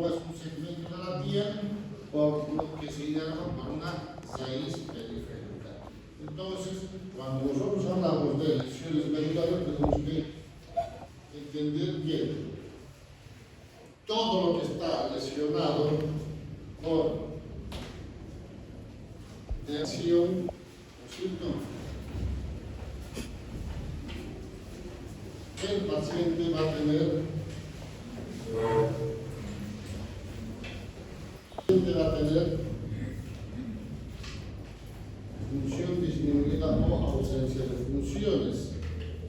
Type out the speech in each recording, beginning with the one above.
no es un segmento de la piel por lo que se llama por una raíz periférica. Entonces, cuando nosotros hablamos de lesiones medulares, tenemos que entender que todo lo que está lesionado por lesión, ¿no es cierto? El paciente va a tener función disminuida o ausencia de funciones.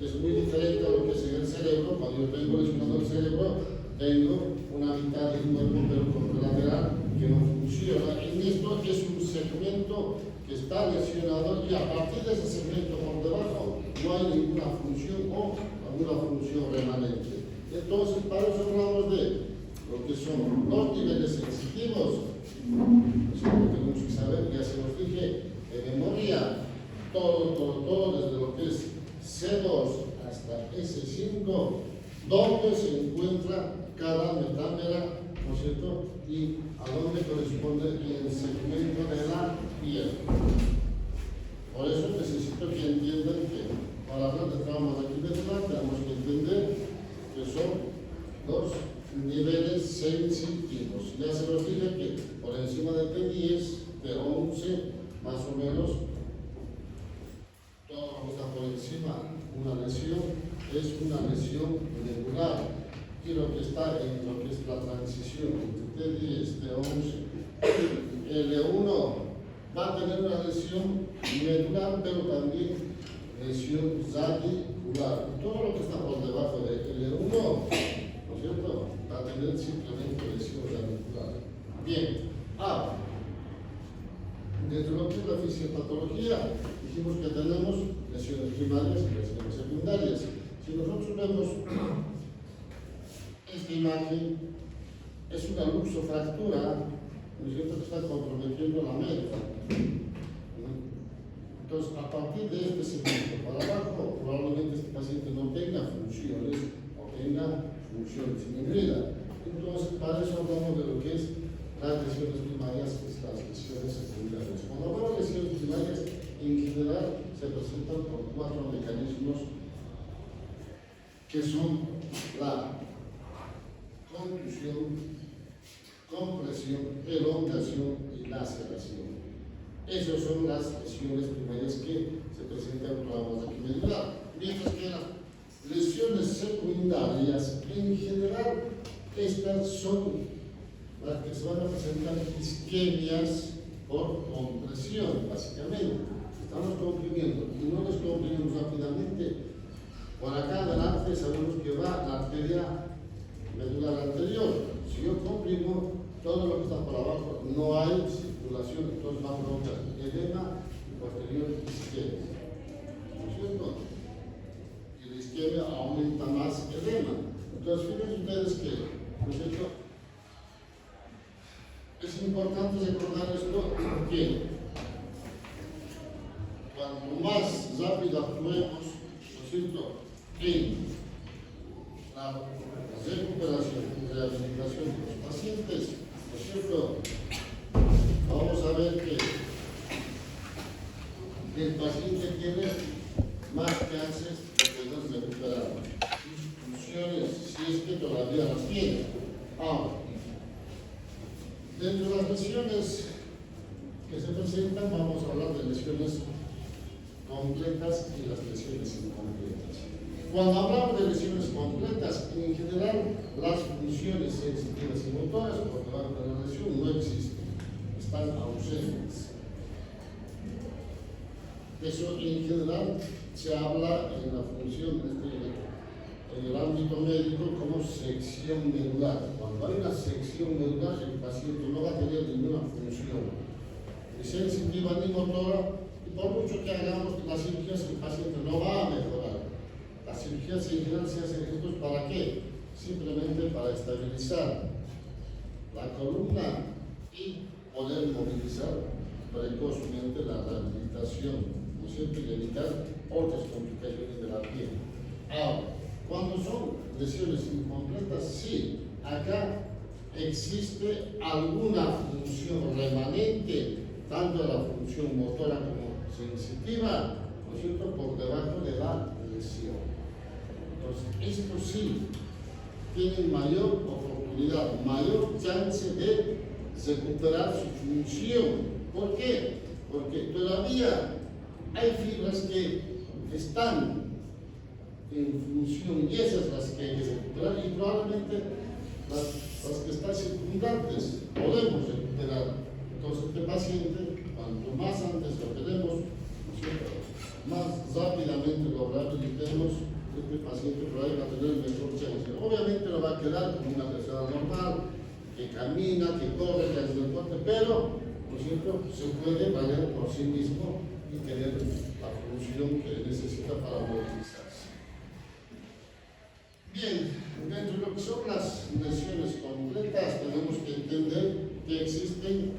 Es muy diferente a lo que es en el cerebro. Cuando yo tengo lesionado el cerebro, tengo una mitad del cuerpo pero lateral que no funciona. En esto es un segmento que está lesionado y a partir de ese segmento por debajo no hay ninguna función o alguna función remanente. Entonces, para eso hablamos de lo que son los niveles sensitivos. Eso lo tenemos que saber, ya se los dije de memoria, todo, desde lo que es C2 hasta S5, donde se encuentra cada metámera, ¿no es cierto? Y a dónde corresponde el segmento de la piel. Por eso necesito que entiendan que para hablar de traumas aquí medular tenemos que entender que son los niveles sensitivos. Ya se los dije que por encima de T10, de 11, más o menos, todo lo que está por encima, una lesión, es una lesión medular. Y lo que está en lo que es la transición entre T10, T11, L1 va a tener una lesión medular, pero también lesión radicular. Todo lo que está por debajo de L1, ¿no es cierto?, va a tener simplemente lesión radicular. Bien, ahora, dentro de lo que es la fisiopatología, dijimos que tenemos lesiones primarias y lesiones secundarias. Si nosotros vemos esta imagen, es una luxofractura, ¿no es cierto?, que está comprometiendo la médula. Entonces, a partir de este segmento para abajo, probablemente este paciente no tenga funciones o tenga función disminuida. Entonces, para eso hablamos de lo que es las lesiones primarias y las lesiones secundarias. Cuando hablamos de lesiones primarias, en general se presentan por 4 mecanismos que son la contusión, compresión, elongación y laceración. Esas son las lesiones primarias que se presentan con traumas aquí medular. Mientras que las lesiones secundarias, en general, estas son las que se van a presentar isquemias por compresión, básicamente. Estamos comprimiendo y no nos comprimimos rápidamente. Por acá adelante sabemos que va la arteria medular anterior. Si yo comprimo todo lo que está por abajo, no hay circulación, entonces va a provocar edema y posterior isquemia. ¿No es cierto? Y la isquemia aumenta más edema. Entonces, fíjense ustedes que, ¿no es cierto?, es importante recordar esto porque cuanto más rápido actuemos, ¿no es cierto?, en la recuperación y rehabilitación de los pacientes, ¿no es cierto?, vamos a ver que el paciente tiene más chances de poder recuperar sus funciones si es que todavía las tiene. Ahora, dentro de las lesiones que se presentan, vamos a hablar de lesiones completas y las lesiones incompletas. Cuando hablamos de lesiones completas, en general las funciones sensitivas y motoras por debajo de la lesión no existen, están ausentes. Eso en general se habla en la función en el ámbito médico como sección medular. Cuando hay una sección medular, el paciente no va a tener ninguna función ni sensitiva ni motora, y por mucho que hagamos las cirugías, el paciente no va a mejorar. Las cirugías en general se hacen estos ¿para qué? Simplemente para estabilizar la columna y poder movilizar precozmente la rehabilitación, ¿no es cierto?, y evitar otras complicaciones de la piel. Ahora, cuando son lesiones incompletas, sí, acá existe alguna función remanente, tanto de la función motora como sensitiva, ¿no es cierto?, por debajo de la lesión. Entonces, esto sí tiene mayor oportunidad, mayor chance de recuperar su función. ¿Por qué? Porque todavía hay fibras que están en función y esas las que hay que recuperar, y probablemente las que están circundantes podemos recuperar. Entonces, este paciente, cuanto más antes lo tenemos, ¿no es cierto?, más rápidamente lo rehabilitemos, este paciente por ahí va a tener mejor chance. Obviamente no va a quedar como una persona normal, que camina, que corre, que hace deporte, pero, ¿no es cierto?, se puede valer por sí mismo y tener la función que necesita para movilizarse. Bien, dentro de lo que son las lesiones completas, tenemos que entender que existen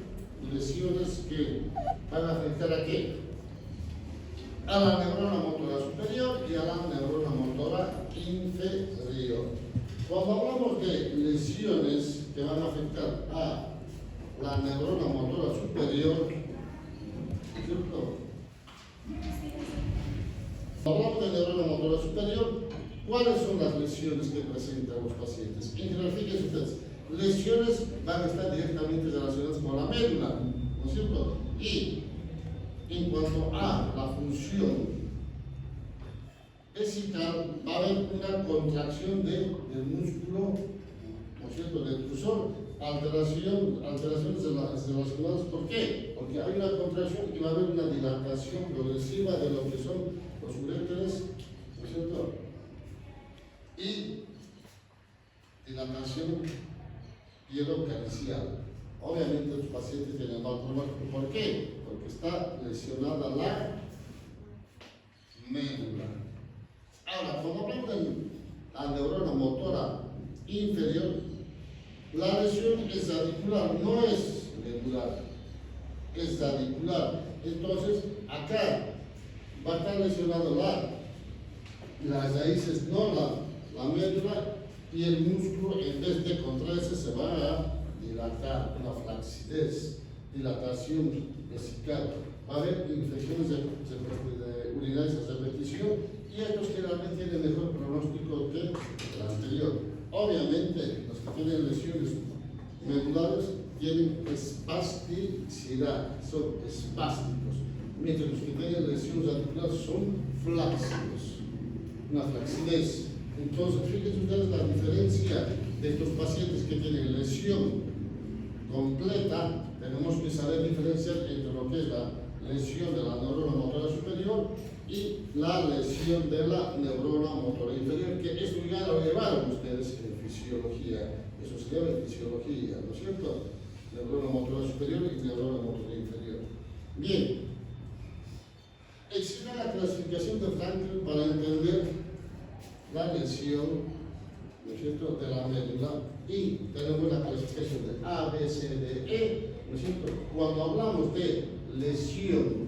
lesiones que van a afectar a qué? A la neurona motora superior y a la neurona motora inferior. Cuando hablamos de lesiones que van a afectar a la neurona motora superior, ¿cierto? Cuando hablamos de neurona motora superior, ¿cuáles son las lesiones que presentan los pacientes? En general, fíjense ustedes, lesiones van a estar directamente relacionadas con la médula, ¿no es cierto? Y en cuanto a la función vesical, va a haber una contracción del músculo, ¿no es cierto?, del trusor, alteraciones relacionadas. ¿Por qué? Porque hay una contracción y va a haber una dilatación progresiva de lo que son los uréteres, ¿no es cierto?, y dilatación pielocalicial. Obviamente los pacientes tienen mal problema. ¿Por qué? Porque está lesionada la médula. Ahora, cuando hablamos de la neurona motora inferior, la lesión es radicular, no es medular, es radicular. Entonces, acá va a estar lesionado las raíces, no la médula, y el músculo, en vez de contraerse, se va a dilatar, una flacidez, dilatación vesical. Va a haber infecciones urinarias a repetición, y estos generalmente tienen mejor pronóstico que el anterior. Obviamente, los que tienen lesiones medulares tienen espasticidad, son espásticos, mientras los que tienen lesiones radiculares son flácidos, una flacidez. Entonces, fíjense ustedes la diferencia de estos pacientes que tienen lesión completa. Tenemos que saber diferenciar entre lo que es la lesión de la neurona motora superior y la lesión de la neurona motora inferior, que eso ya lo llevaron ustedes en fisiología. Eso se llama fisiología, ¿no es cierto? Neurona motora superior y neurona motora inferior. Bien, existe la clasificación de Franklin para entender la lesión, ¿no es cierto?, de la médula, y tenemos la clasificación de A, B, C, D, E, ¿no es cierto? Cuando hablamos de lesión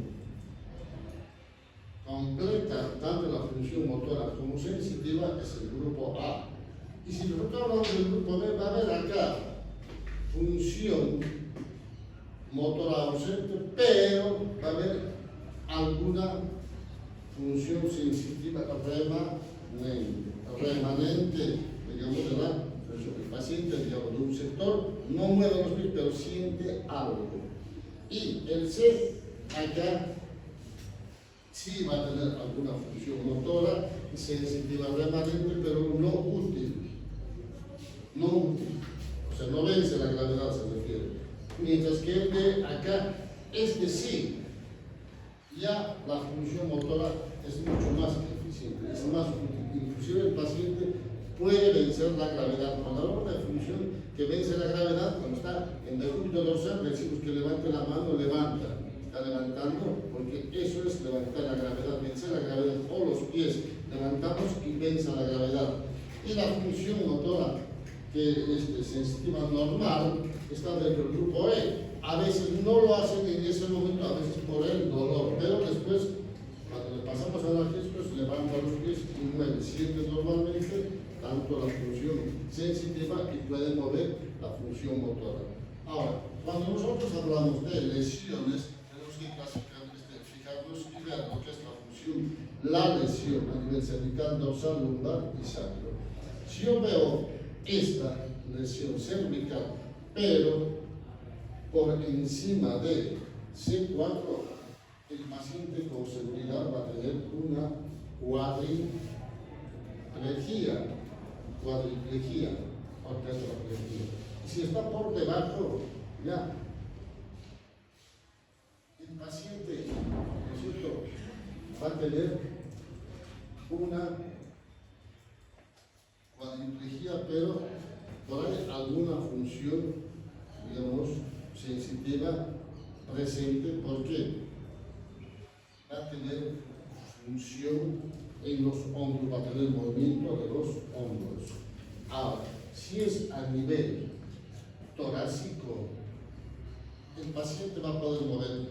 completa, tanto de la función motora como sensitiva, es el grupo A. Y si nosotros hablamos del grupo B, va a haber acá función motora ausente, pero va a haber alguna función sensitiva remanente, digamos, de la el paciente, digamos, de un sector, no mueve los pies, pero siente algo. Y el C, acá, sí va a tener alguna función motora sensitiva remanente, pero no útil. No útil. O sea, no vence la gravedad, se refiere. Mientras que el de acá, este sí, ya la función motora es mucho más eficiente, es más útil. Inclusive el paciente puede vencer la gravedad. Cuando hablamos de función que vence la gravedad, cuando está en decúbito dorsal, decimos que levante la mano, levanta. Está levantando, porque eso es levantar la gravedad, vencer la gravedad. O los pies levantamos y vence la gravedad. Y la función motora, que es sensitiva normal, está dentro del grupo E. A veces no lo hacen en ese momento, a veces por el dolor, pero después, cuando le pasamos analgésicos, levanta los pies y mueve. Siente normalmente, la tanto la función sensitiva y puede mover la función motora. Ahora, cuando nosotros hablamos de lesiones, tenemos que fijarnos y ver lo que es la función, la lesión a nivel cervical, dorsal, lumbar y sacro. Si yo veo esta lesión cervical, pero por encima de C4, el paciente con seguridad va a tener una cuadriplegia o tetraplegia. Si está por debajo, ya, el paciente, ¿no es cierto?, va a tener una cuadriplegia, pero por ahí alguna función, digamos, sensitiva presente, porque va a tener función en los hombros, va a tener movimiento de los hombros. Ahora, si es a nivel torácico, el paciente va a poder mover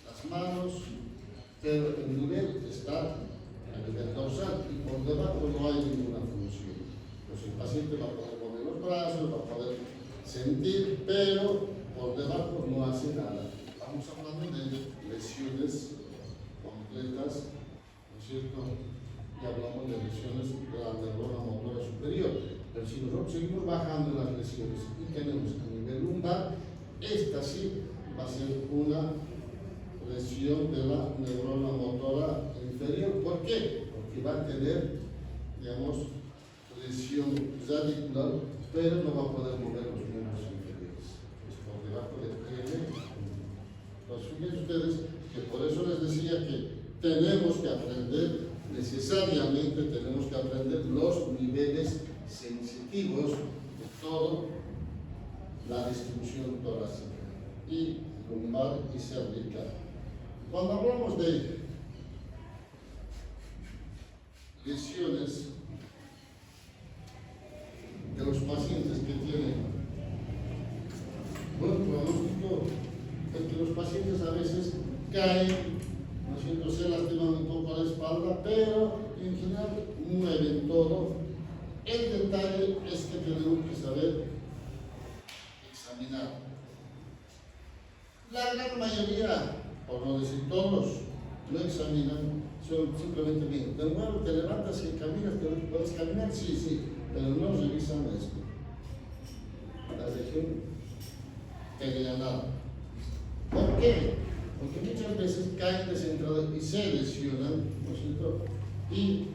las manos, pero el nivel está a nivel dorsal y por debajo no hay ninguna función. Entonces el paciente va a poder mover los brazos, va a poder sentir, pero por debajo no hace nada. Estamos hablando de lesiones completas, ¿no es cierto? Y hablamos de lesiones de la neurona motora superior. Pero si nosotros seguimos bajando las lesiones y tenemos a nivel lumbar, esta sí va a ser una lesión de la neurona motora inferior. ¿Por qué? Porque va a tener, digamos, lesión radicular, pero no va a poder mover los miembros inferiores. Es por debajo del PN. Entonces, fíjense ustedes que por eso les decía que tenemos que aprender, necesariamente tenemos que aprender los niveles sensitivos de toda la distribución torácica y lumbar y cervical. Cuando hablamos de lesiones de los pacientes que tienen buen pronóstico, es que los pacientes a veces caen, ¿no es cierto?, se lastiman un poco la espalda, pero en general mueven todo. El detalle es que tenemos que saber examinar. La gran mayoría, por no decir todos, no examinan, son simplemente bien. De nuevo te levantas y caminas, ¿te puedes caminar? Sí, sí, pero no revisan esto. La región perianal. ¿Por qué? Porque muchas veces caen descentrados y se lesionan, ¿no es cierto? Y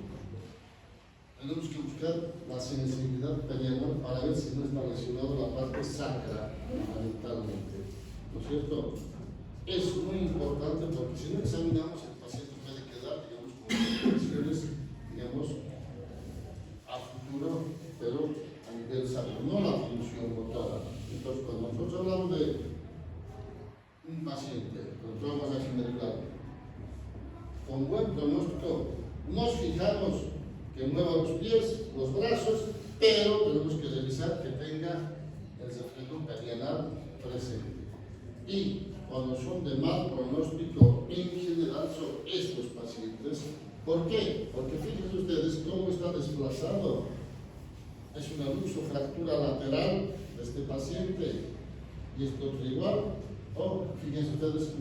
tenemos que buscar la sensibilidad perianal para ver si no está lesionado la parte sacra fundamentalmente, ¿no es cierto? Es muy importante porque si no examinamos, el paciente puede quedar, digamos, con lesiones, digamos, a futuro, pero a nivel sacro, no la función motora. Entonces, cuando nosotros hablamos de un paciente con traumas axilares con buen pronóstico, nos fijamos que mueva los pies, los brazos, pero tenemos que revisar que tenga el reflejo perianal presente. Y cuando son de mal pronóstico, en general son estos pacientes. ¿Por qué? Porque fíjense ustedes cómo está desplazado. Es una luxofractura lateral de este paciente y esto es igual. O fíjense ustedes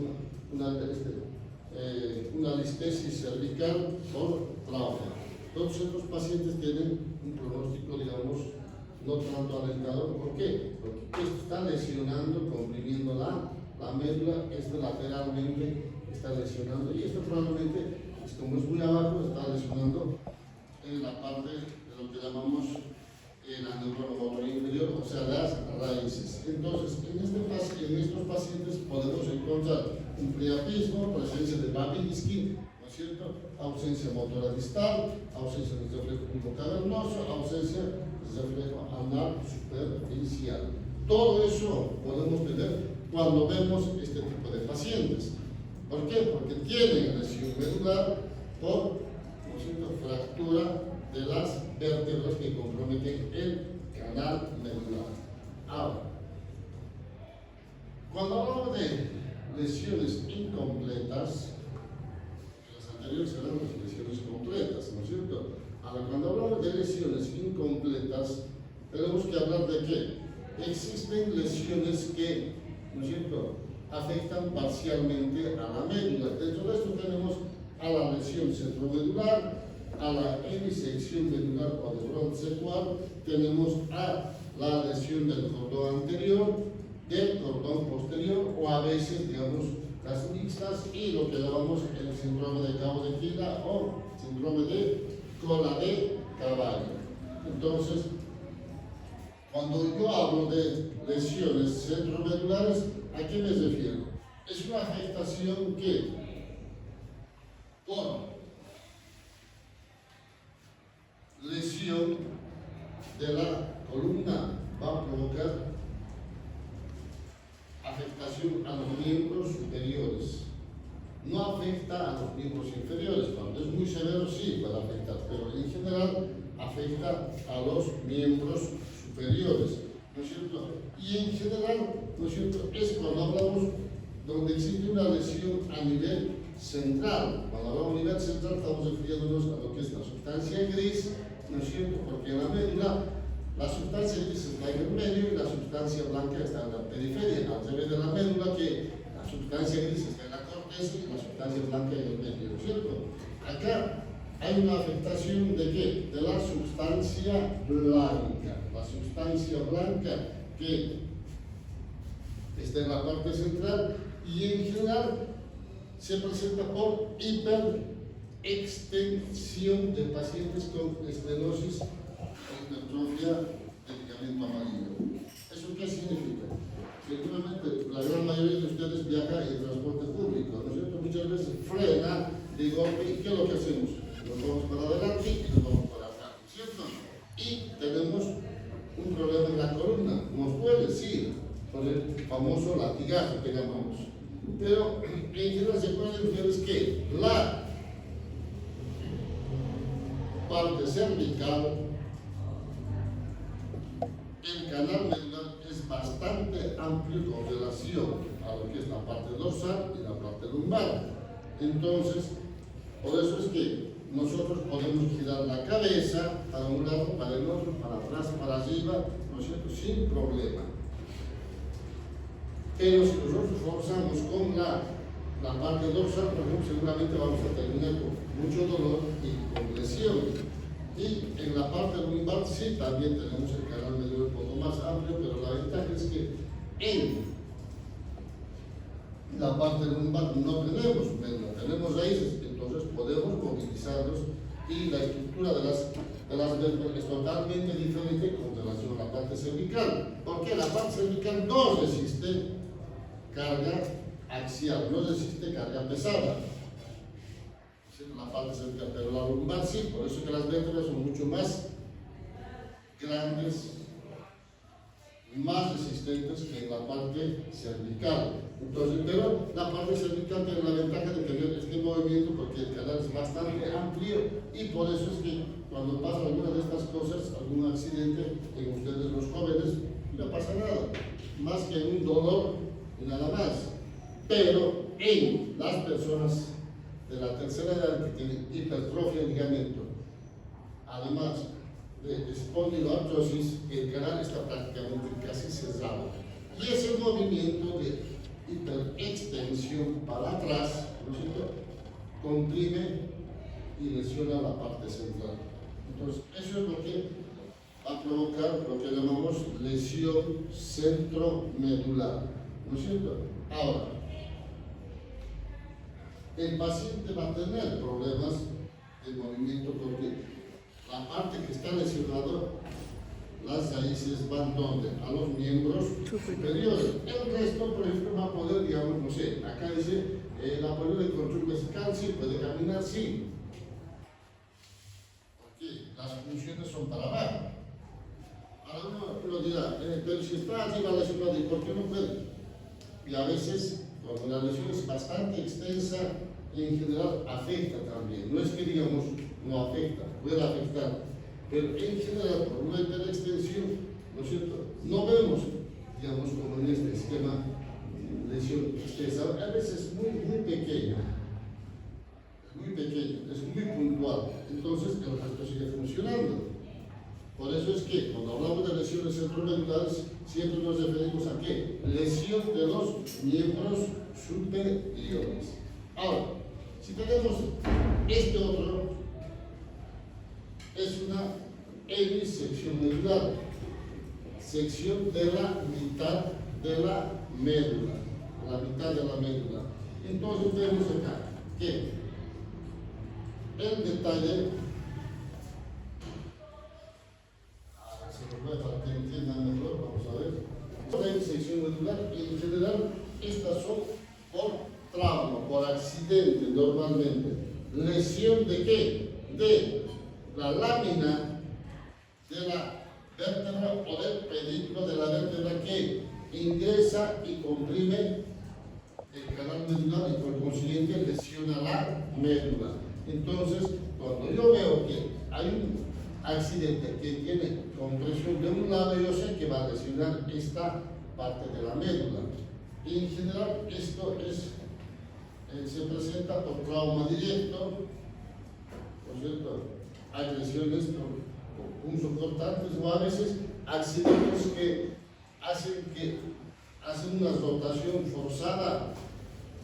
una listesis cervical por trauma. Todos estos pacientes tienen un pronóstico, digamos, no tanto alentador. ¿Por qué? Porque esto está lesionando, comprimiendo la médula, esto lateralmente está lesionando y esto probablemente, como es muy abajo, está lesionando en la parte de lo que llamamos la neurona motora inferior, o sea, las raíces. Entonces, en estos pacientes podemos encontrar un priapismo, presencia de Babinski, ¿no es cierto?, ausencia motora distal, ausencia de reflejo pico-cavernoso, ausencia de reflejo anal superficial. Todo eso podemos tener cuando vemos este tipo de pacientes. ¿Por qué? Porque tienen lesión medular por, ¿no es cierto?, fractura de las vértebras que comprometen el canal medular. Ahora, cuando hablamos de lesiones incompletas, las anteriores eran las lesiones completas, ¿no es cierto? Ahora, cuando hablamos tipo de lesiones incompletas, tenemos que hablar de que existen lesiones que, ¿no es cierto?, afectan parcialmente a la médula. Dentro de esto tenemos a la lesión centromedular, a la hemisección medular o de bronce secuar, tenemos a la lesión del cordón anterior, del cordón posterior o a veces, digamos, las mixtas y lo que llamamos el síndrome de cabo de fila o síndrome de cola de caballo. Entonces, cuando yo hablo de lesiones centromedulares, ¿a qué me refiero? Es una afectación que por lesión de la columna va a provocar afectación a los miembros superiores. No afecta a los miembros inferiores. Cuando es muy severo sí puede afectar, pero en general afecta a los miembros superiores, ¿no es cierto? Y en general, ¿no es cierto?, es cuando hablamos donde existe una lesión a nivel central. Cuando hablamos a nivel central estamos refiriéndonos a lo que es la sustancia gris, ¿no es cierto?, porque en la médula la sustancia gris está en el medio y la sustancia blanca está en la periferia, al revés de la médula, que la sustancia gris está en la corteza y la sustancia blanca en el medio, ¿no es cierto? Acá hay una afectación de ¿qué? De la sustancia blanca. La sustancia blanca que está en la parte central y en general se presenta por hiperextensión de pacientes con estenosis o hipertrofia del ligamento amarillo. ¿Eso qué significa? Seguramente la gran mayoría de ustedes viaja en transporte público, ¿no es cierto? Muchas veces frena de golpe y ¿qué es lo que hacemos? Nos vamos para adelante y nos vamos para atrás, ¿cierto? Y tenemos un problema en la columna. Nos duele, sí, por el famoso latigazo que llamamos. Pero en general se pueden ustedes que la parte cervical, el canal medular es bastante amplio con relación a lo que es la parte dorsal y la parte lumbar. Entonces, por eso es que nosotros podemos girar la cabeza para un lado, para el otro, para atrás, para arriba, ¿no es cierto?, sin problema. Pero si nosotros forzamos con la parte dorsal, por ejemplo, seguramente vamos a terminar con mucho dolor y con lesión. Y en la parte lumbar sí, también tenemos el canal medular un poco más amplio, pero la ventaja es que en la parte lumbar no tenemos médula, tenemos raíces, entonces podemos movilizarlos y la estructura de las vértebras es totalmente diferente con relación a la parte cervical, porque la parte cervical no resiste carga axial, no resiste carga pesada. La parte cervical, pero la lumbar sí, por eso que las vértebras son mucho más grandes, más resistentes que en la parte cervical. Entonces, pero la parte cervical tiene la ventaja de tener este movimiento porque el canal es bastante amplio y por eso es que cuando pasa alguna de estas cosas, algún accidente en ustedes los jóvenes, no pasa nada, más que un dolor y nada más. Pero en las personas de la tercera edad que tienen hipertrofia del ligamento, además de espondiloartrosis, el canal está prácticamente casi cerrado. Y ese movimiento de hiperextensión para atrás, ¿no es cierto?, comprime y lesiona la parte central. Entonces, eso es lo que va a provocar lo que llamamos lesión centromedular, ¿no es cierto? Ahora, el paciente va a tener problemas de movimiento porque la parte que está lesionada, las raíces van donde? A los miembros superiores. El resto, por ejemplo, va a poder, digamos, no sé, acá dice el apoyo de control vesical, sí, puede caminar, sí. Porque las funciones son para abajo. Ahora uno dirá, pero si está arriba lesionado, ¿y por qué no puede? Y a veces, cuando la lesión es bastante extensa, en general afecta también. No es que digamos no afecta, puede afectar, pero en general por una hiperextensión, ¿no es cierto?, no vemos, digamos, como en este esquema, lesión extensa, a veces muy pequeña, es muy puntual, entonces el resto sigue funcionando. Por eso es que cuando hablamos de lesiones centromedulares, siempre nos referimos a qué? Lesión de los miembros superiores. Ahora, si tenemos este otro, es una hemisección medular, sección de la mitad de la médula, la mitad de la médula. Entonces vemos acá que el detalle, para que entiendan mejor, vamos a ver. La hemisección medular, en general, estas son por trauma, por accidente normalmente. ¿Lesión de qué? De la lámina de la vértebra o del pedículo de la vértebra que ingresa y comprime el canal medular y por consiguiente lesiona la médula. Entonces, cuando yo veo que hay un accidente que tiene compresión de un lado, yo sé que va a lesionar esta parte de la médula. Y en general esto se presenta por trauma directo, ¿no es cierto? Hay lesiones por punzocortantes o a veces accidentes que hacen una rotación forzada,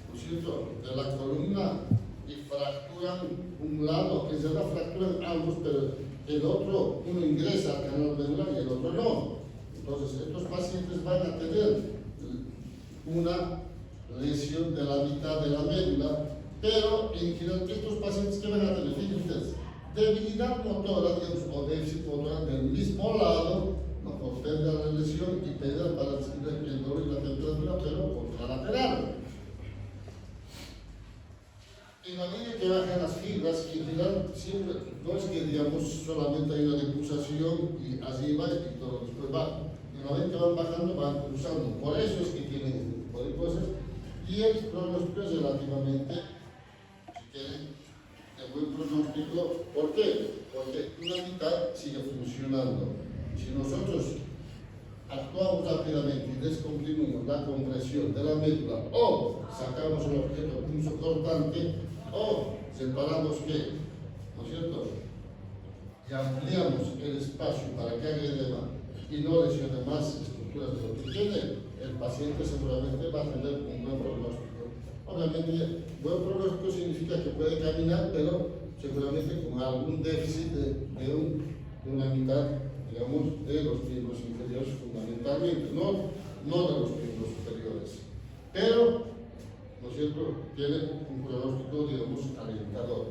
¿no es cierto?, de la columna y fracturan un lado, que se la fracturan ambos, pero el otro, uno ingresa al canal medular y el otro no. Entonces estos pacientes van a tener una lesión de la mitad de la médula, pero en general estos pacientes que van a tener, fíjense ustedes, debilidad motora, digamos, o déficit motora del mismo lado, no por pérdida de la lesión y pérdida para el dolor y la temperatura, pero contralateral. En la medida que bajan las fibras, en general, siempre, no es que digamos solamente hay una decusación y así va y todo después va. En la medida que van bajando, van cruzando. Por eso es que tienen este tipo de cosas. Y el pronóstico es relativamente, si quieren, de buen pronóstico. ¿Por qué? Porque una mitad sigue funcionando. Si nosotros actuamos rápidamente y descomprimimos la compresión de la médula o sacamos el objeto punzocortante o separamos que, ¿no es cierto?, y ampliamos el espacio para que haga edema y no lesione más estructuras de lo que tiene, el paciente seguramente va a tener un buen pronóstico. Obviamente, buen pronóstico significa que puede caminar, pero seguramente con algún déficit de una mitad, digamos, de los miembros inferiores fundamentalmente, no de los miembros superiores. Pero, ¿no es cierto?, tiene un pronóstico, digamos, alentador.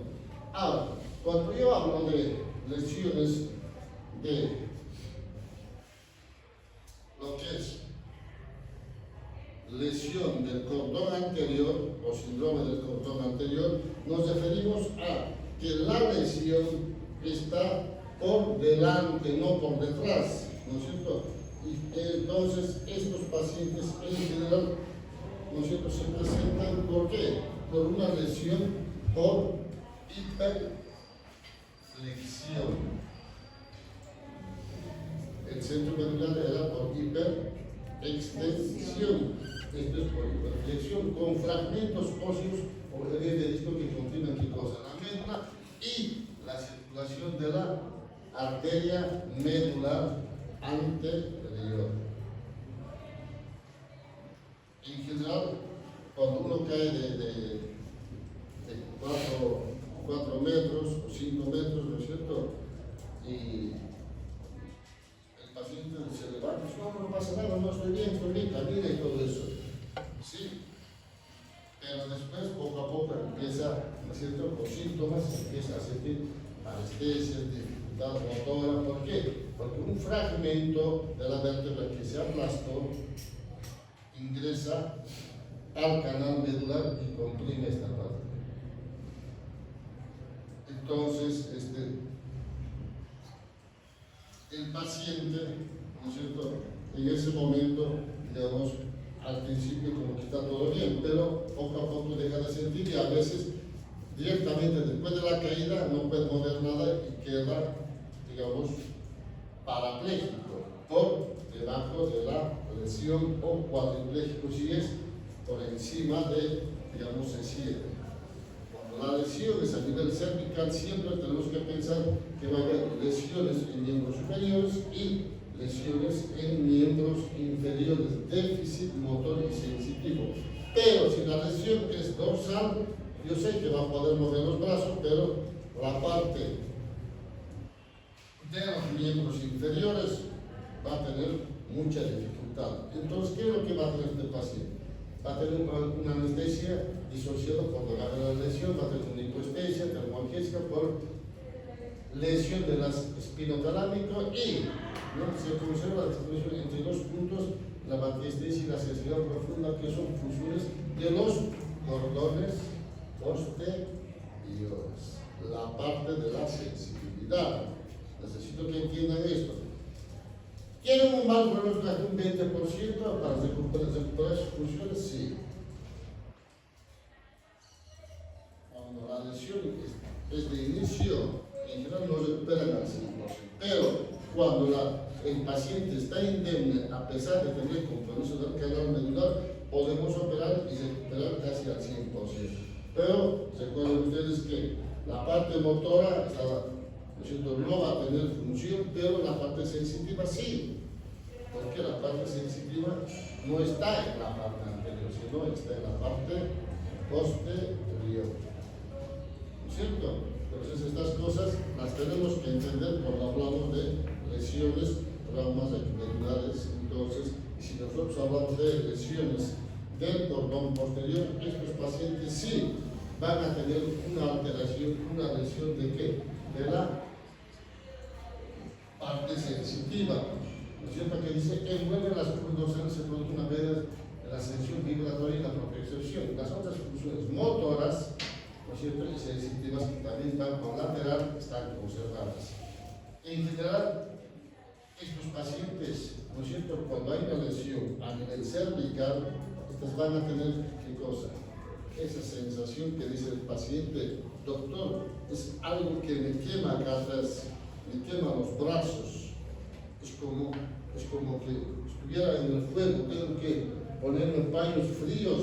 Ahora, cuando yo hablo de lesiones de lo que es lesión del cordón anterior o síndrome del cordón anterior, nos referimos a que la lesión está por delante, no por detrás, ¿no es cierto? Y entonces estos pacientes en general, ¿no es cierto?, se presentan ¿por qué? Por una lesión por hiperflexión. El centro medular era por hiperextensión. Esto es por hiperflexión, con fragmentos óseos o de disco que comprimen qué cosa, la médula y la circulación de la arteria medular anterior. En general, cuando uno cae de 4 metros o 5 metros, ¿no es cierto?, y el paciente se levanta, no pasa nada, no estoy bien, camina y todo eso. Sí, pero después, poco a poco, empieza, ¿no es cierto?, con síntomas, empieza a sentir anestesia, dificultad motora. ¿Por qué? Porque un fragmento de la vértebra que se aplastó ingresa al canal medular y comprime esta parte. Entonces, el paciente, ¿no es cierto?, en ese momento, digamos, al principio como que está todo bien, pero poco a poco deja de sentir y a veces directamente después de la caída no puede mover nada y queda, digamos, parapléjico por debajo de la lesión o cuadripléjico si es por encima de, digamos, el 7. Cuando la lesión es a nivel cervical, siempre tenemos que pensar que va a haber lesiones en miembros superiores y lesiones en miembros inferiores, déficit motor y sensitivo. Pero si la lesión es dorsal, yo sé que va a poder mover los brazos, pero la parte de los miembros inferiores va a tener mucha dificultad. Entonces, ¿qué es lo que va a tener este paciente? Va a tener una anestesia disociada por la lesión, va a tener una hipoestesia termoalgésica por lesión del espinotalámico y ¿no? Se conserva la distribución entre dos puntos, la batiestesia y la sensibilidad profunda, que son funciones de los cordones posteriores, la parte de la sensibilidad. Necesito que entiendan esto. ¿Tienen un mal pronóstico de un 20% para recuperar sus funciones? Sí. Cuando la lesión es de inicio, en general no recuperan al 100%. Pero cuando el paciente está indemne, a pesar de tener compromiso del canal medular, podemos operar y recuperar casi al 100%. Pero recuerden ustedes que la parte motora no va a tener función, pero la parte sensitiva sí. Porque la parte sensitiva no está en la parte anterior, sino está en la parte posterior. ¿No es cierto? Entonces estas cosas las tenemos que entender cuando hablamos de lesiones, traumas medulares. Entonces, si nosotros hablamos de lesiones del cordón posterior, estos pacientes sí van a tener una alteración, una lesión de ¿qué? De la parte sensitiva. ¿No es cierto? Que dice, envuelve las curvas dorsales, se produce una pérdida de la sensación vibratoria y la propiocepción. Las otras funciones motoras, ¿no es cierto?, y sensitivas que también van por lateral, están conservadas. En general, estos pacientes, ¿no es cierto?, cuando hay una lesión a nivel cervical, estas van a tener, ¿qué cosa? Esa sensación que dice el paciente, doctor, es algo que me quema acá atrás, me quema los brazos, es como que estuviera en el fuego, tengo que ponerme paños fríos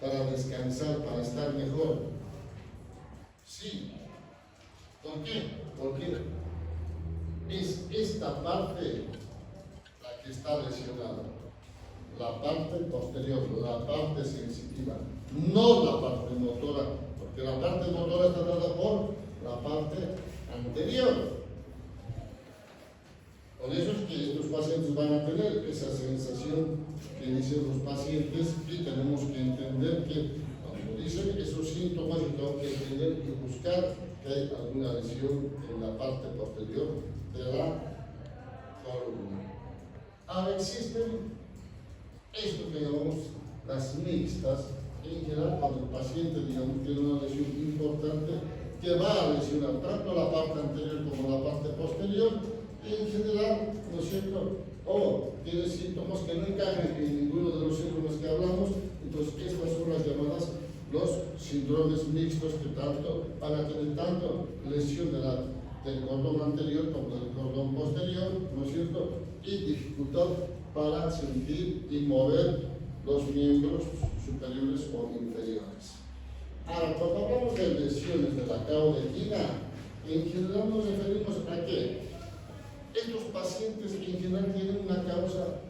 para descansar, para estar mejor. Sí. ¿Por qué? Porque es esta parte la que está lesionada, la parte posterior, la parte sensitiva, no la parte motora, porque la parte motora está dada por la parte anterior. Por eso es que estos pacientes van a tener esa sensación que dicen los pacientes, y tenemos que entender que cuando dicen esos síntomas, yo tengo que entender y buscar que hay alguna lesión en la parte posterior de la columna. Ahora existen esto que llamamos las mixtas, en general cuando el paciente, digamos, tiene una lesión importante que va a lesionar tanto la parte anterior como la parte posterior, en general, ¿no es cierto?, o tiene síntomas que no encajan en ninguno de los síntomas que hablamos. Entonces estas son las llamadas los síndromes mixtos, que tanto van a tener tanto lesión del cordón anterior como del cordón posterior, ¿no es cierto?, y dificultad para sentir y mover los miembros superiores o inferiores. Ahora, cuando hablamos de lesiones de la caudecina, en general nos referimos a qué. Estos pacientes en general tienen una causa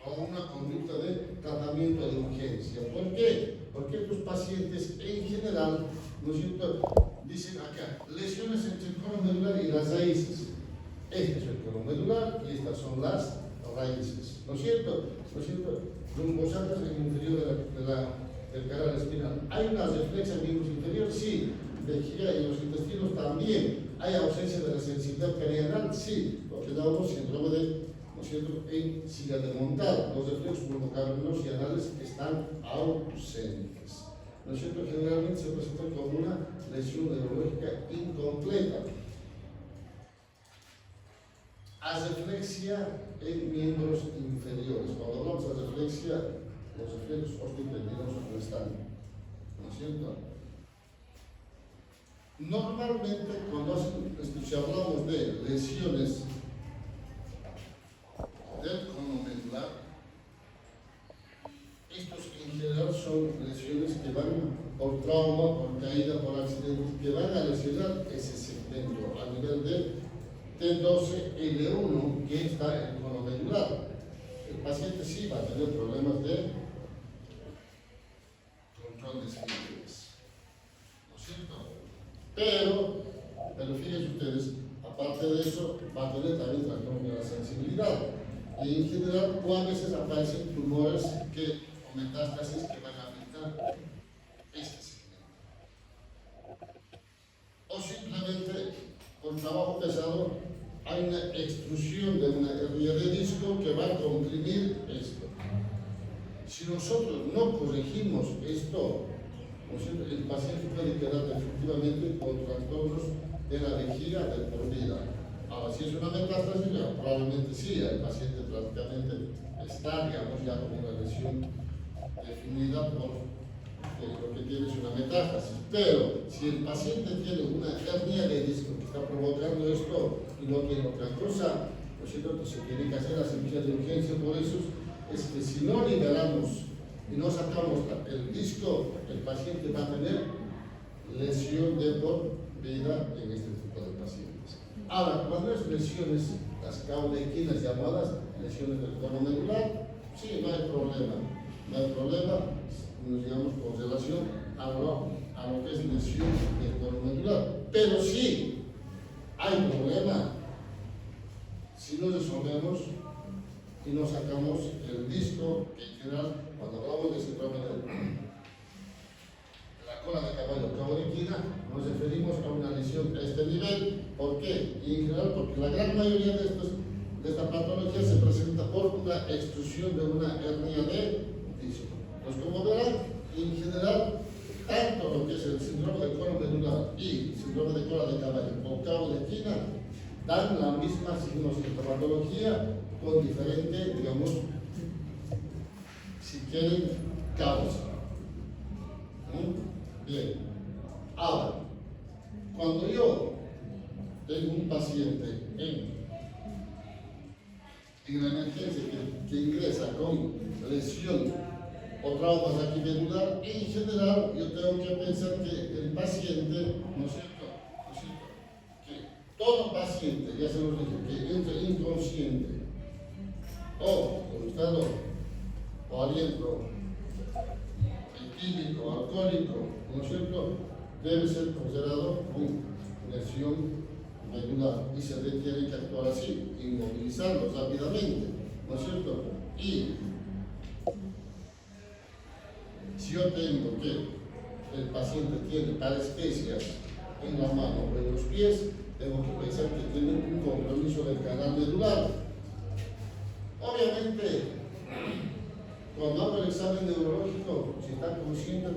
o una conducta de tratamiento de urgencia. ¿Por qué? Porque estos pacientes en general, ¿no es cierto?, dicen acá, lesiones entre el cono medular y las raíces. Este es el cono medular y estas son las raíces. ¿No es cierto? ¿No es cierto? Trombosatas en el interior del canal espinal. ¿Hay una reflexa en miembros inferiores? Sí. Vejiga y los intestinos también. ¿Hay ausencia de la sensibilidad perianal? Sí. Lo que llamamos síndrome de, ¿no es cierto?, en silla de montar. Los reflejos pulmocavernosos y anales están ausentes. ¿No es cierto? Generalmente se presenta como una lesión neurológica incompleta. Asreflexia en miembros inferiores. Cuando hablamos de asreflexia, los reflejos osteotendinosos no están. ¿No es cierto? Normalmente, si hablamos de lesiones del cono medular, estos en general son son lesiones que van por trauma, por caída, por accidente, que van a lesionar ese segmento a nivel de T12L1 que está en el cono medular. El paciente sí va a tener problemas de control de esfínteres, ¿no es cierto? Pero fíjense ustedes, aparte de eso, va a tener también trastorno de la sensibilidad. Y en general, a veces aparecen tumores o metástasis que van a afectar este segmento. O simplemente, con trabajo pesado, hay una extrusión de una hernia de disco que va a comprimir esto. Si nosotros no corregimos esto, el paciente puede quedar definitivamente con trastornos de la vejiga de por vida. Ahora, si es una metástasis, probablemente sí, el paciente prácticamente está, digamos, ya con una lesión definida por lo que tiene es una metástasis. Pero si el paciente tiene una hernia de disco que está provocando esto y no tiene otra cosa, ¿no es cierto? Se tiene que hacer la cirugía de urgencia. Por eso es que si no liberamos y no sacamos el disco, el paciente va a tener lesión de por vida en este tipo de pacientes. Ahora, cuando es lesiones, las caudequinas llamadas lesiones del cono medular, sí, no hay problema. No hay problema, digamos, con relación a lo que es lesión del cono medular. Pero sí, hay problema si no resolvemos y no sacamos el disco, que en general, cuando hablamos de síndrome de la cola de caballo caudequina, nos referimos a una lesión a este nivel. ¿Por qué? Y en general, porque la gran mayoría de esta patología se presenta por una extrusión de una hernia de disco. Entonces, como verán, en general, tanto lo que es el síndrome de cono medular y síndrome de cola de caballo o caudequina dan la misma sintomatología con diferente, digamos, si quieren, causa. Bien. Ahora, cuando yo tengo un paciente en la emergencia que ingresa con lesión o traumas aquí medular, en general yo tengo que pensar que el paciente, ¿no es cierto? Que todo paciente, ya se los dije, que entre inconsciente o con estado o aliento etílico, alcohólico, ¿no es cierto?, debe ser considerado una lesión medular y se tiene que actuar así, inmovilizarlo rápidamente, ¿no es cierto? Y si yo tengo que el paciente tiene parestesias en la mano o en los pies, tengo que pensar que tiene un compromiso del canal medular. Obviamente, cuando hago el examen neurológico, si está consciente,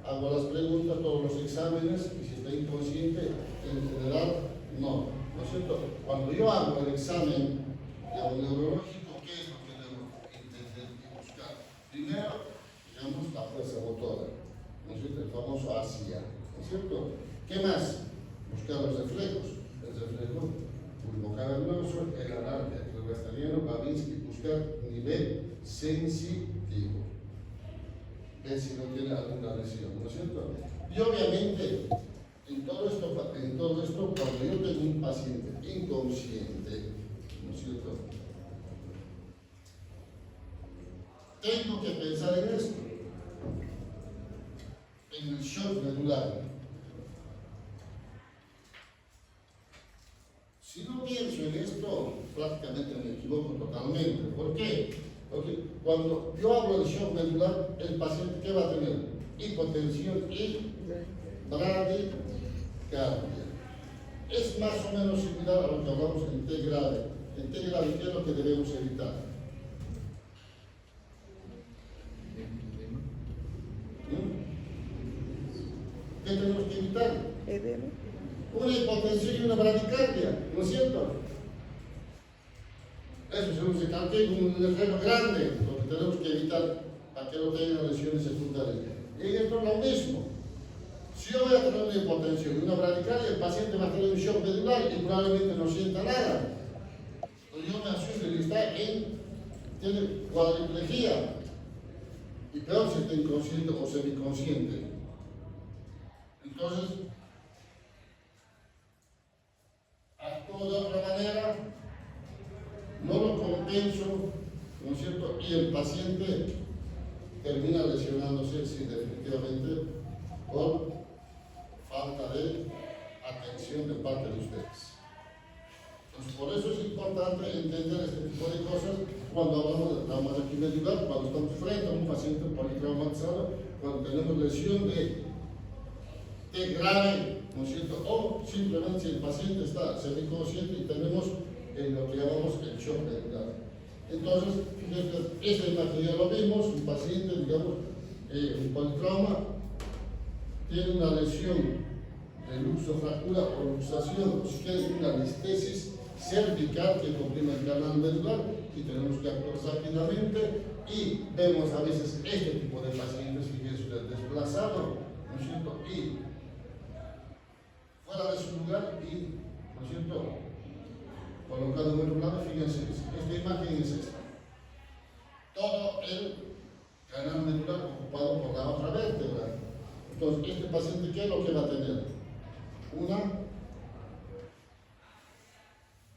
hago las preguntas, todos los exámenes, y si está inconsciente, en general, no. ¿No es cierto? Cuando yo hago el examen neurológico, ¿qué es lo que debo entender y buscar? Primero, digamos, la fuerza motora, ¿no es cierto? El famoso ASIA, ¿no es cierto? ¿Qué más? Buscar los reflejos. El reflejo pulmocavernoso, el alarme, el rastariano, Babinski, buscar nivel sensitivo. Ver si no tiene alguna lesión, ¿no es cierto? Y obviamente, en todo esto, cuando yo tengo un paciente inconsciente, ¿no es cierto?, tengo que pensar en esto, en el shock medular. Si no pienso en esto, prácticamente me equivoco totalmente. ¿Por qué? Porque cuando yo hablo de shock medular, el paciente, ¿qué va a tener? Hipotensión y bradicardia. Es más o menos similar a lo que hablamos en T grave. En T grave, ¿qué es lo que debemos evitar? ¿Qué tenemos que evitar? Una hipotensión y una bradicardia, ¿no es cierto? Eso se usa también como un freno grande, lo que tenemos que evitar para que no tengan lesiones secundarias. Y esto es lo mismo. Si yo voy a tener una hipotensión y una bradicardia, el paciente va a tener un shock medular y probablemente no sienta nada. Entonces yo me asusto y está tiene cuadriplegia. y peor si está inconsciente o semiconsciente. Entonces, actúo de otra manera, no lo compenso, ¿no es cierto? Y el paciente termina lesionándose, sí, definitivamente, por falta de atención de parte de ustedes. Entonces, por eso es importante entender este tipo de cosas cuando hablamos de traumas medular, cuando estamos frente a un paciente politraumatizado, cuando tenemos lesión de grave, ¿no es cierto? O simplemente si el paciente está semiconsciente y tenemos lo que llamamos el shock medular. Entonces, esta imagen ya lo vimos, un paciente, digamos, un politrauma, tiene una lesión de luxofractura o luxación, o si quieren una listesis cervical que comprime el canal medular y tenemos que actuar rápidamente y vemos a veces este tipo de pacientes, fíjense, desplazado, ¿no es cierto? Y fuera de su lugar y, ¿no es cierto?, colocado en otro lado, fíjense, esta imagen es esta. Todo el canal medular ocupado por la otra vértebra. Entonces, este paciente, ¿qué es lo que va a tener? Una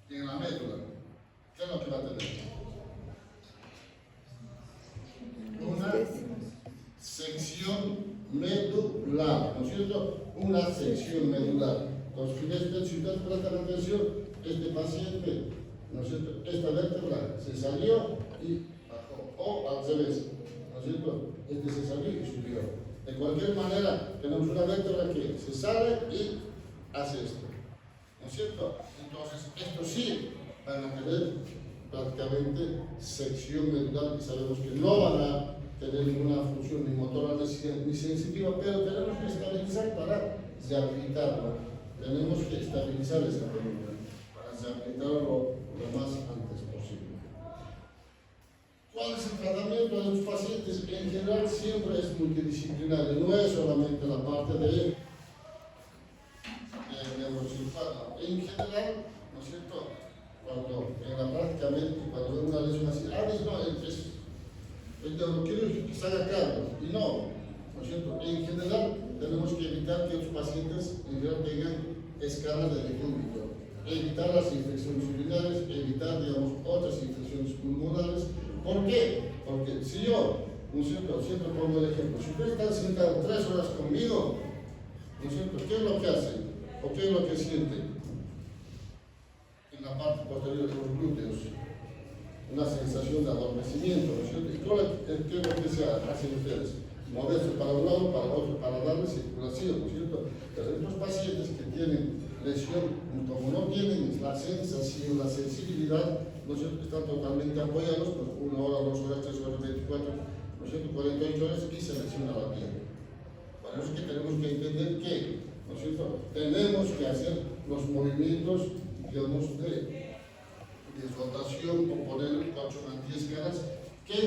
en la médula. ¿Qué es lo que va a tener? Una sección medular, ¿no es cierto? Una sección medular. Entonces, fíjense, si ustedes prestan atención, este paciente, ¿no es cierto? Esta vértebra se salió y bajó, o al revés, ¿no es cierto? Este se salió y subió. De cualquier manera, tenemos una vértebra que se sale y hace esto, ¿no es cierto? Entonces, esto sí van a tener prácticamente sección medular y sabemos que no van a tener ninguna función ni motora ni sensitiva, pero tenemos que estabilizar para rehabilitarlo. Tenemos que estabilizar esta columna para rehabilitarlo lo más antes posible. ¿Cuál es el tratamiento de los pacientes? En general siempre es multidisciplinario, no es solamente la parte de neurocirujano. En general, ¿no es cierto? Cuando en la práctica médica, cuando veo una lesión así, no, el neuroquirúrgico que se haga cargo, y no es cierto? En general tenemos que evitar que los pacientes en general tengan escalas de decúbito, evitar las infecciones urinarias, evitar, digamos, otras infecciones pulmonares. ¿Por qué? Porque si yo, ¿no es cierto?, siempre pongo el ejemplo, si ustedes están sentados 3 horas conmigo, ¿no es cierto?, ¿qué es lo que hacen? ¿O qué es lo que sienten? En la parte posterior de los glúteos, una sensación de adormecimiento, ¿no es cierto? ¿Y qué es lo que se hacen ustedes? Moverse para un lado, para otro, para darle circulación, ¿no es cierto? Pero estos pacientes que tienen lesión, como no tienen la sensación, la sensibilidad, ¿no es cierto?, están totalmente apoyados, pues 1 hora, 2 horas, 3 horas, 24, ¿no es cierto?, 48 horas y se lesiona la piel. Por eso es que tenemos que entender que, ¿no es cierto?, tenemos que hacer los movimientos, digamos, de rotación, con poner 8 mantillas caras, que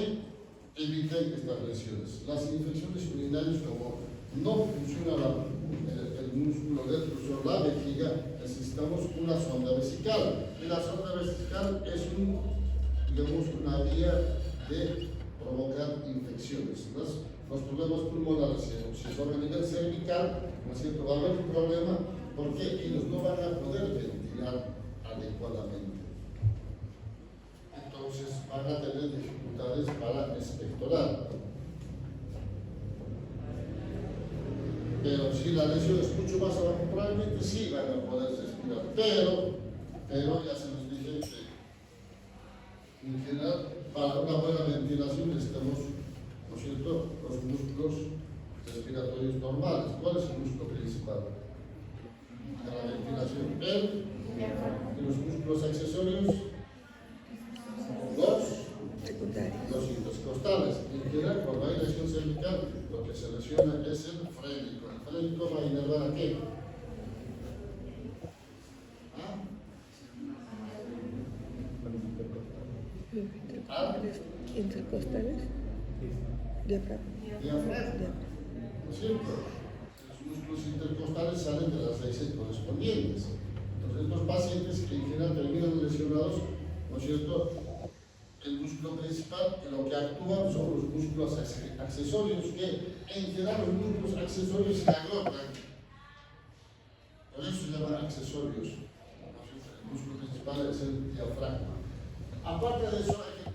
eviten estas lesiones. Las infecciones urinarias, como no funciona el músculo dentro de la vejiga, necesitamos una sonda vesical. Y la sonda vesical es digamos, una vía de provocar infecciones. Los problemas pulmonares, si son a nivel cervical, ¿no es cierto?, va a haber un problema porque ellos no van a poder ventilar adecuadamente. Entonces van a tener dificultades para expectorar. Pero si la lesión es mucho más abajo, probablemente sí van a poder respirar. Pero ya se nos dije que en general, para una buena ventilación necesitamos, ¿no es cierto?, los músculos respiratorios normales. ¿Cuál es el músculo principal de la ventilación? Y los músculos accesorios, los intercostales. En general, cuando hay lesión cervical, lo que se lesiona es el frénico. El frénico va a inervar a qué? Intercostales. Diafragma. ¿No es cierto? Los músculos intercostales salen de las raíces correspondientes. Entonces, estos pacientes que en general terminan lesionados, ¿no es cierto?, el músculo principal, y lo que actúa son los músculos accesorios, que en general los músculos accesorios se agrupan. Por eso se llaman accesorios. El músculo principal es el diafragma. Aparte de eso, hay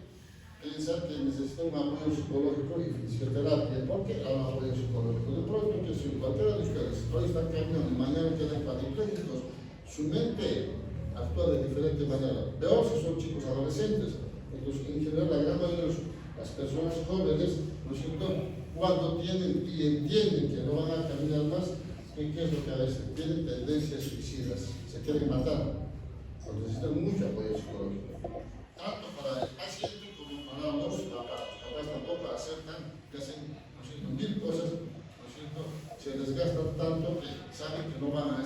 que pensar que necesita un apoyo psicológico y fisioterapia. ¿Por qué un apoyo psicológico? De pronto que si cualquiera de ustedes hoy está caminando y mañana quedan cuadripléjicos, su mente actúa de diferente manera. Peor si son chicos adolescentes. Entonces, en general, la gran mayoría de las personas jóvenes, ¿no es cierto?, cuando tienen y entienden que no van a caminar más, ¿qué es lo que a veces? Tienen tendencias suicidas, se quieren matar. Entonces, necesitan mucho apoyo psicológico. Tanto para el paciente como para los papás. Los papás tampoco aceptan que hacen, ¿no es cierto?, mil cosas, ¿no es cierto?, se desgastan tanto que saben que no van a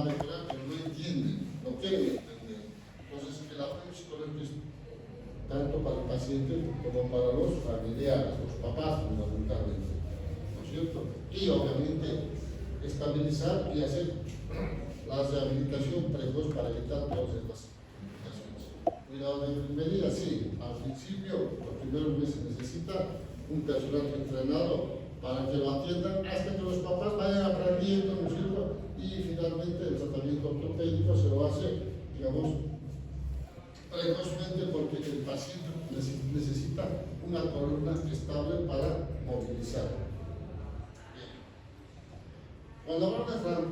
mejorar, pero no entienden, no quieren entender. Entonces, el apoyo psicológico es tanto para el paciente como para los familiares, los papás fundamentalmente, ¿no es cierto? Y obviamente estabilizar y hacer la rehabilitación precoz para evitar todas estas complicaciones. Cuidado de enfermería, sí, al principio, los primeros meses necesita un personal entrenado para que lo atiendan hasta que los papás vayan aprendiendo, ¿no es cierto? Y finalmente el tratamiento ortopédico se lo hace, digamos, precozmente, porque el paciente necesita una columna estable para movilizar. Bien. Cuando hablamos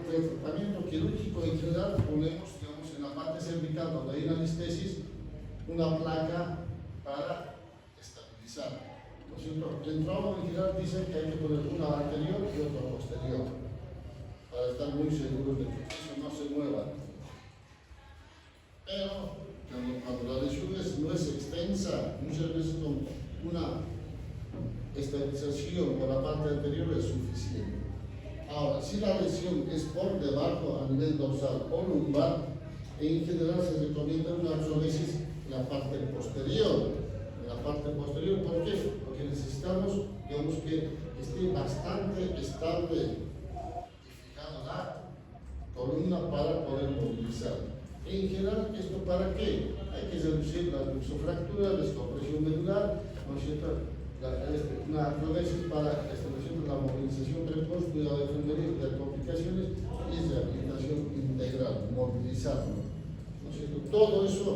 de tratamiento quirúrgico en general, ponemos, digamos, en la parte cervical donde hay una anestesis, una placa para estabilizar. ¿No es cierto? El trauma en general dice que hay que poner una anterior y otra posterior para estar muy seguros de que eso no se mueva. Pero cuando la lesión no es extensa, muchas veces con una estabilización por la parte anterior es suficiente. Ahora, si la lesión es por debajo a nivel dorsal o lumbar, en general se recomienda una artrodesis en la parte posterior. En la parte posterior, ¿por qué? Porque necesitamos, digamos, que esté bastante estable y fijada la columna para poder movilizar. En general, ¿esto para qué? Hay que reducir la luxofractura, la descompresión medular, ¿no es cierto? Una artrodesis para la establecimiento de la movilización precoz, cuidado de enfermería, de complicaciones y rehabilitación integral, movilizarlo, ¿no es cierto? Todo eso,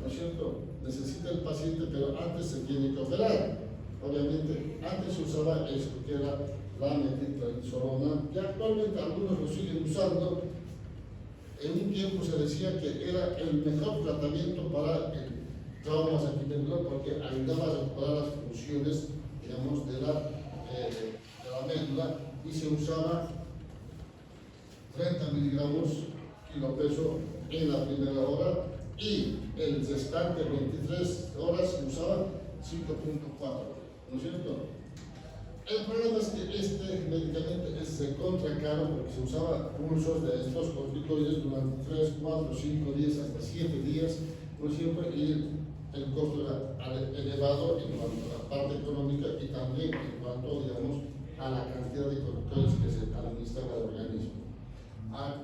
¿no es cierto?, necesita el paciente, pero antes se tiene que operar. Obviamente, antes se usaba esto, que era la metilprednisolona, y actualmente algunos lo siguen usando. En un tiempo se decía que era el mejor tratamiento para el trauma saquipendular porque ayudaba a recuperar las funciones, digamos, de la médula, y se usaba 30 miligramos kilo peso en la primera hora y el restante 23 horas se usaba 5.4, ¿no es cierto? El problema es que este medicamento es recontra caro porque se usaba cursos de estos corticoides durante 3, 4, 5 días, hasta 7 días, ¿no es cierto? Y el costo era elevado en cuanto a la parte económica y también en cuanto, digamos, a la cantidad de corticoides que se administran al organismo.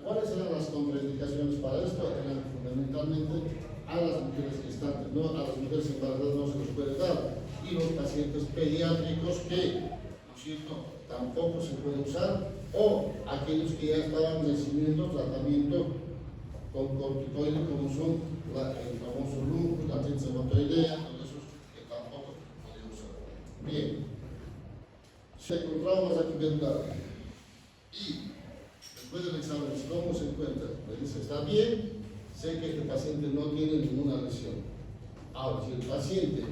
¿Cuáles eran las contraindicaciones para esto? Eran fundamentalmente a las mujeres gestantes, no a las mujeres embarazadas no se les puede dar, y los pacientes pediátricos que, ¿no es cierto?, tampoco se puede usar, o aquellos que ya estaban recibiendo tratamiento con corticoides como son el famoso lupus, la artritis reumatoidea, todos esos que tampoco podía usar. Bien, se encontraba más aquí pendulado y después del examen, ¿cómo se encuentra? Le dice, está bien, sé que este paciente no tiene ninguna lesión. Ahora, si el paciente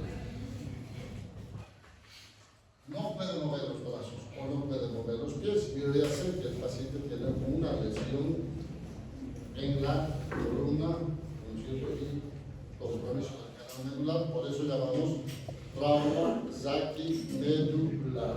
no puede mover los brazos o no puede mover los pies, yo ya sé que el paciente tiene una lesión en la columna, ¿no es cierto?, y compromiso del canal medular, por eso llamamos trauma saquimedular.